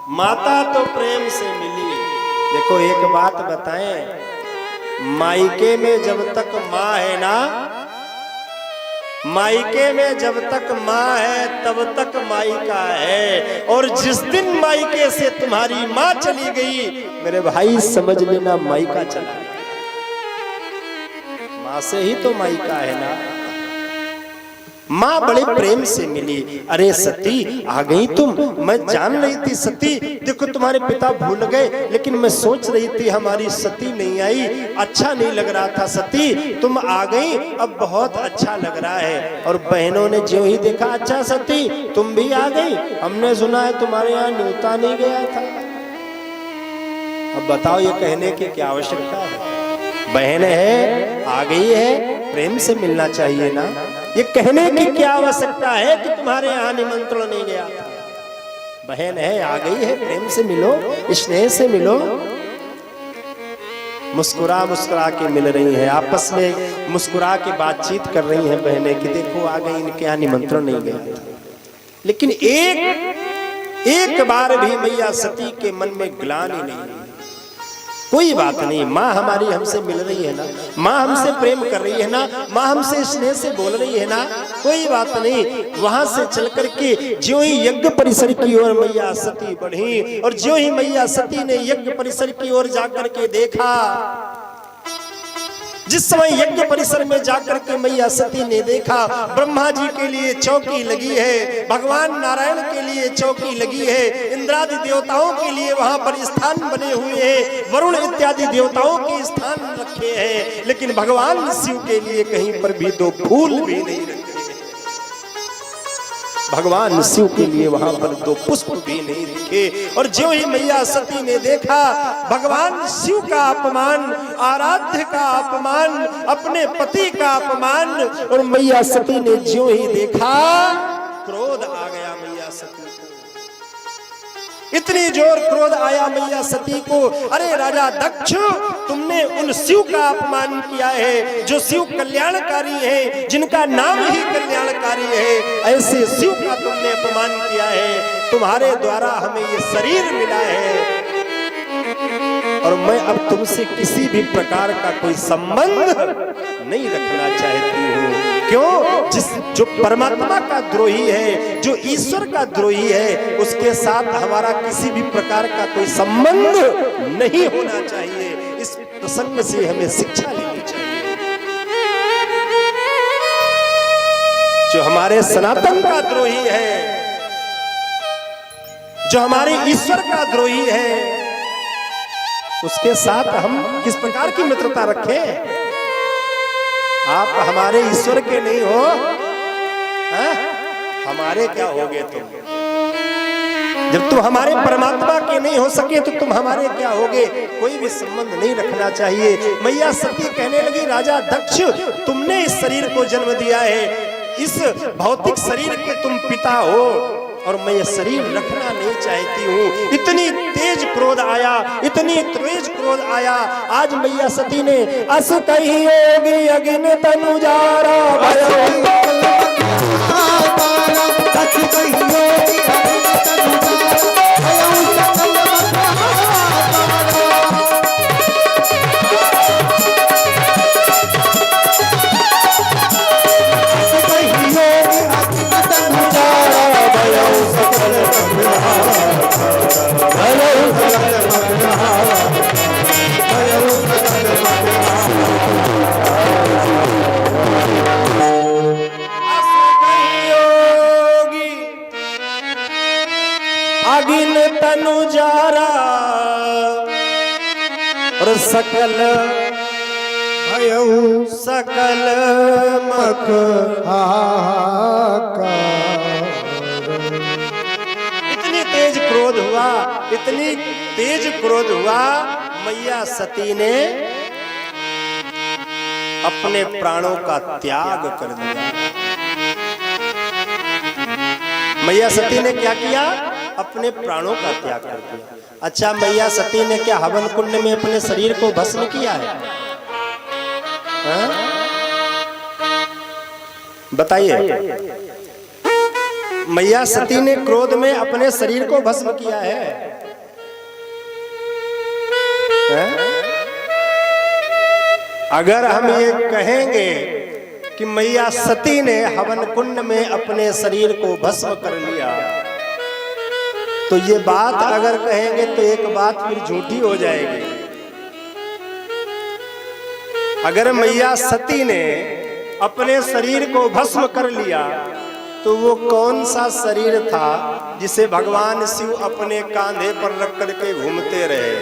माता तो प्रेम से मिली। देखो एक बात बताएं, मायके में जब तक माँ है ना, मायके में जब तक माँ है तब तक मायका है, और जिस दिन मायके से तुम्हारी माँ चली गई मेरे भाई समझ लेना मायका चला गया। माँ से ही तो मायका है ना। माँ बड़े प्रेम से मिली। अरे सती आ गई तुम, मैं जान रही थी सती, देखो तुम्हारे पिता भूल गए, लेकिन मैं सोच रही थी हमारी सती नहीं आई, अच्छा नहीं लग रहा था सती, तुम आ गई, अब बहुत अच्छा लग रहा है। और बहनों ने जो ही देखा, अच्छा सती तुम भी आ गई, हमने सुना है तुम्हारे यहाँ न्योता नहीं गया था। अब बताओ ये कहने की क्या आवश्यकता है? बहन है, आ गई है, प्रेम से मिलना चाहिए ना। ये कहने की क्या आवश्यकता है कि तुम्हारे यहाँ निमंत्रण नहीं गया था? बहन है, आ गई है, प्रेम से मिलो, स्नेह से मिलो। मुस्कुरा मुस्कुरा के मिल रही हैं, आपस में मुस्कुरा के बातचीत कर रही हैं बहनें कि देखो आ गई, इनके यहाँ निमंत्रण नहीं गया था। लेकिन एक बार भी मैया सती के मन में ग्लानि नहीं। कोई बात नहीं, माँ हमारी हमसे मिल रही है ना, माँ हमसे प्रेम कर रही है ना, माँ हमसे स्नेह से बोल रही है ना, कोई बात नहीं। वहां से चल करके ज्यों ही यज्ञ परिसर की ओर मैया सती बढ़ी, और ज्यों ही मैया सती ने यज्ञ परिसर की ओर जाकर के देखा, जिस समय यज्ञ परिसर में जाकर के मैया सती ने देखा, ब्रह्मा जी के लिए चौकी लगी है, भगवान नारायण के लिए चौकी लगी है, इंद्रादि देवताओं के लिए वहां पर स्थान बने हुए हैं, वरुण इत्यादि देवताओं के स्थान रखे हैं, लेकिन भगवान शिव के लिए कहीं पर भी दो फूल भी नहीं रखे। भगवान शिव के लिए वहां पर दो पुष्प भी नहीं रखे। और जो ही मैया सती ने देखा भगवान शिव का अपमान, आराध्य का अपमान, अपने पति का अपमान, और मैया सती ने जो ही देखा क्रोध आ गया मैया सती को। इतनी जोर क्रोध आया मैया सती को, अरे राजा दक्ष, तुमने उन शिव का अपमान किया है जो शिव कल्याणकारी है, जिनका नाम ही कल्याणकारी है, ऐसे शिव का तुमने अपमान किया है। तुम्हारे द्वारा हमें ये शरीर मिला है, और मैं अब तुमसे किसी भी प्रकार का कोई संबंध नहीं रखना चाहती हूँ। क्यों? जो परमात्मा का द्रोही है, जो ईश्वर का द्रोही है, उसके साथ हमारा किसी भी प्रकार का कोई संबंध नहीं होना चाहिए। इस प्रसंग से हमें शिक्षा लेनी चाहिए। जो हमारे सनातन का द्रोही है, जो हमारे ईश्वर का द्रोही है, उसके साथ हम किस प्रकार की मित्रता रखें? आप हमारे ईश्वर के नहीं हो, हमारे क्या होगे तुम? जब तुम हमारे परमात्मा के नहीं हो सके तो तुम हमारे क्या होगे? कोई भी संबंध नहीं रखना चाहिए। मैया सती कहने लगी, राजा दक्ष, तुमने इस शरीर को जन्म दिया है, इस भौतिक शरीर के तुम पिता हो, और मैं ये शरीर रखना नहीं चाहती हूँ। इतनी तेज क्रोध आया, इतनी तेज क्रोध आया। आज मैया सती ने अस कही योगी अग्नि तनु जारा अगिन तनु जारा, और सकल भयउ सकल मख इतनी तेज क्रोध हुआ, इतनी तेज क्रोध हुआ, मैया सती ने अपने प्राणों का त्याग कर दिया। मैया सती ने क्या किया? अपने प्राणों का त्याग कर दिया। अच्छा, मैया सती ने क्या हवन कुंड में अपने शरीर को भस्म किया है? बताइए। मैया सती ने क्रोध में अपने शरीर को भस्म किया है? अगर हम ये कहेंगे कि मैया सती ने हवन कुंड में अपने शरीर को भस्म कर लिया, तो ये बात अगर कहेंगे तो एक बात फिर झूठी हो जाएगी। अगर मैया सती ने अपने शरीर को भस्म कर लिया तो वो कौन सा शरीर था जिसे भगवान शिव अपने कांधे पर रख करके घूमते रहे,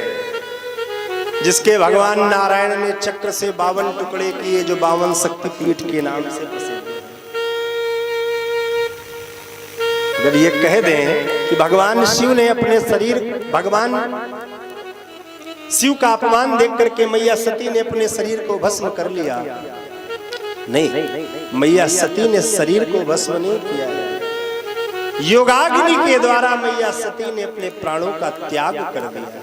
जिसके भगवान नारायण ने चक्र से 52 टुकड़े किए, जो 52 शक्तिपीठ के नाम से प्रसिद्ध है। अगर ये कह दें कि भगवान शिव ने अपने शरीर, भगवान शिव का अपमान देख करके मैया सती ने अपने शरीर को भस्म कर लिया, नहीं, मैया सती ने शरीर को भस्म नहीं किया है। योगाग्नि के द्वारा मैया सती ने अपने प्राणों का त्याग कर दिया।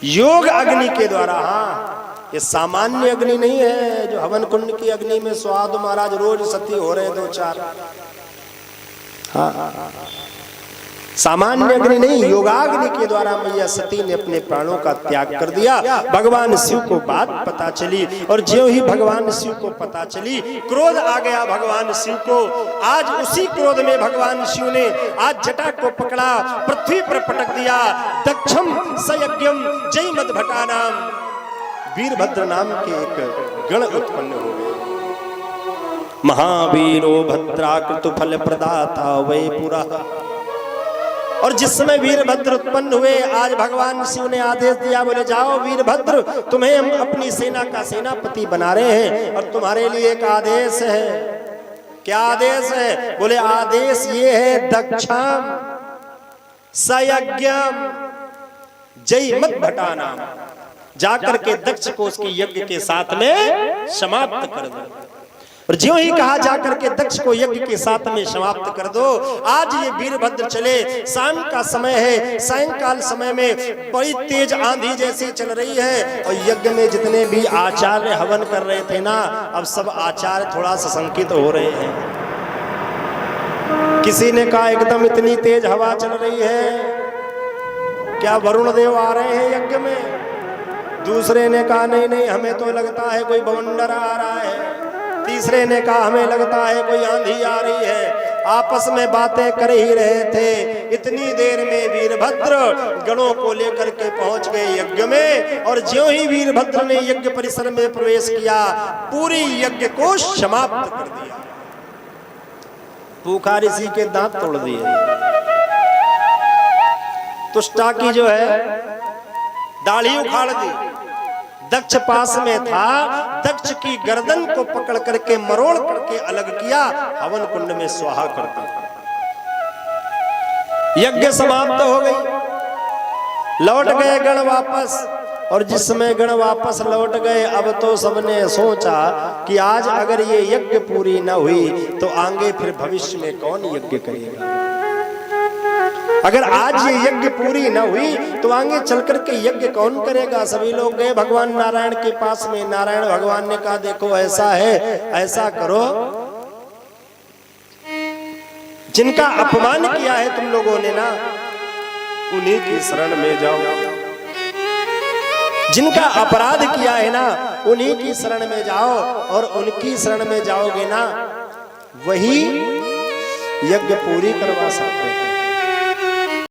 योग अग्नि के द्वारा। हाँ, ये सामान्य अग्नि नहीं है जो हवन कुंड की अग्नि में स्वाद महाराज रोज सती हो रहे 2-4। हाँ, सामान्य अग्नि नहीं, योगाग्नि के द्वारा मैया सती ने अपने प्राणों का त्याग कर दिया। भगवान शिव को बात पता चली और ज्यों ही भगवान शिव को पता चली, क्रोध आ गया भगवान शिव को। आज उसी क्रोध में भगवान शिव ने आज जटा को पकड़ा, पृथ्वी पर पटक दिया। दक्षम सयज्ञम जय मद भटा नाम, वीरभद्र नाम के एक गण उत्पन्न हो गए। महावीरो भद्राकृत फल प्रदाता वै पुरा। और जिस समय वीरभद्र उत्पन्न हुए, आज भगवान शिव ने आदेश दिया, बोले जाओ वीरभद्र, तुम्हें हम अपनी सेना का सेनापति बना रहे हैं और तुम्हारे लिए एक आदेश है। क्या आदेश है? बोले आदेश ये है, दक्षम सयज्ञम जय मत भटा नाम, जाकर के दक्ष को उसके यज्ञ के साथ में समाप्त कर दो। और ज्यों ही कहा जाकर के दक्ष को यज्ञ के साथ में समाप्त कर दो। आज ये वीरभद्र चले, शाम का समय है, सायंकाल समय में बड़ी तेज आंधी जैसी चल रही है और यज्ञ में जितने भी आचार्य हवन कर रहे थे ना, अब सब आचार्य थोड़ा सशंकित हो रहे हैं। किसी ने कहा एकदम इतनी तेज हवा चल रही है, क्या वरुण देव आ रहे हैं यज्ञ में? दूसरे ने कहा नहीं नहीं, हमें तो लगता है कोई बवंडर आ रहा है। तीसरे ने कहा हमें लगता है कोई आंधी आ रही है। आपस में बातें कर ही रहे थे, इतनी देर में वीरभद्र गणों को लेकर के पहुंच गए यज्ञ में। और ज्यों ही वीरभद्र ने यज्ञ परिसर में प्रवेश किया, पूरी यज्ञ को समाप्त कर दिया। पूखा ऋषि के दांत तोड़ दिए, तुष्टा की जो है दाढ़ी उखाड़ दी। दक्ष पास में था, दक्ष की गर्दन को पकड़ करके मरोड़ करके अलग किया, हवन कुंड में स्वाहा कर दिया। यज्ञ समाप्त हो गई, लौट गए गण वापस। और जिस समय गण वापस लौट गए, अब तो सबने सोचा कि आज अगर ये यज्ञ पूरी न हुई तो आगे फिर भविष्य में कौन यज्ञ करेगा। अगर आज ये यज्ञ पूरी न हुई तो आगे चल करके यज्ञ कौन करेगा। सभी लोग गए भगवान नारायण के पास में। नारायण भगवान ने कहा देखो ऐसा है, ऐसा करो, जिनका अपमान किया है तुम लोगों ने ना, उन्हीं की शरण में जाओ। जिनका अपराध किया है ना, उन्हीं की शरण में जाओ। और उनकी शरण में जाओगे ना, वही यज्ञ पूरी करवा सकते हैं।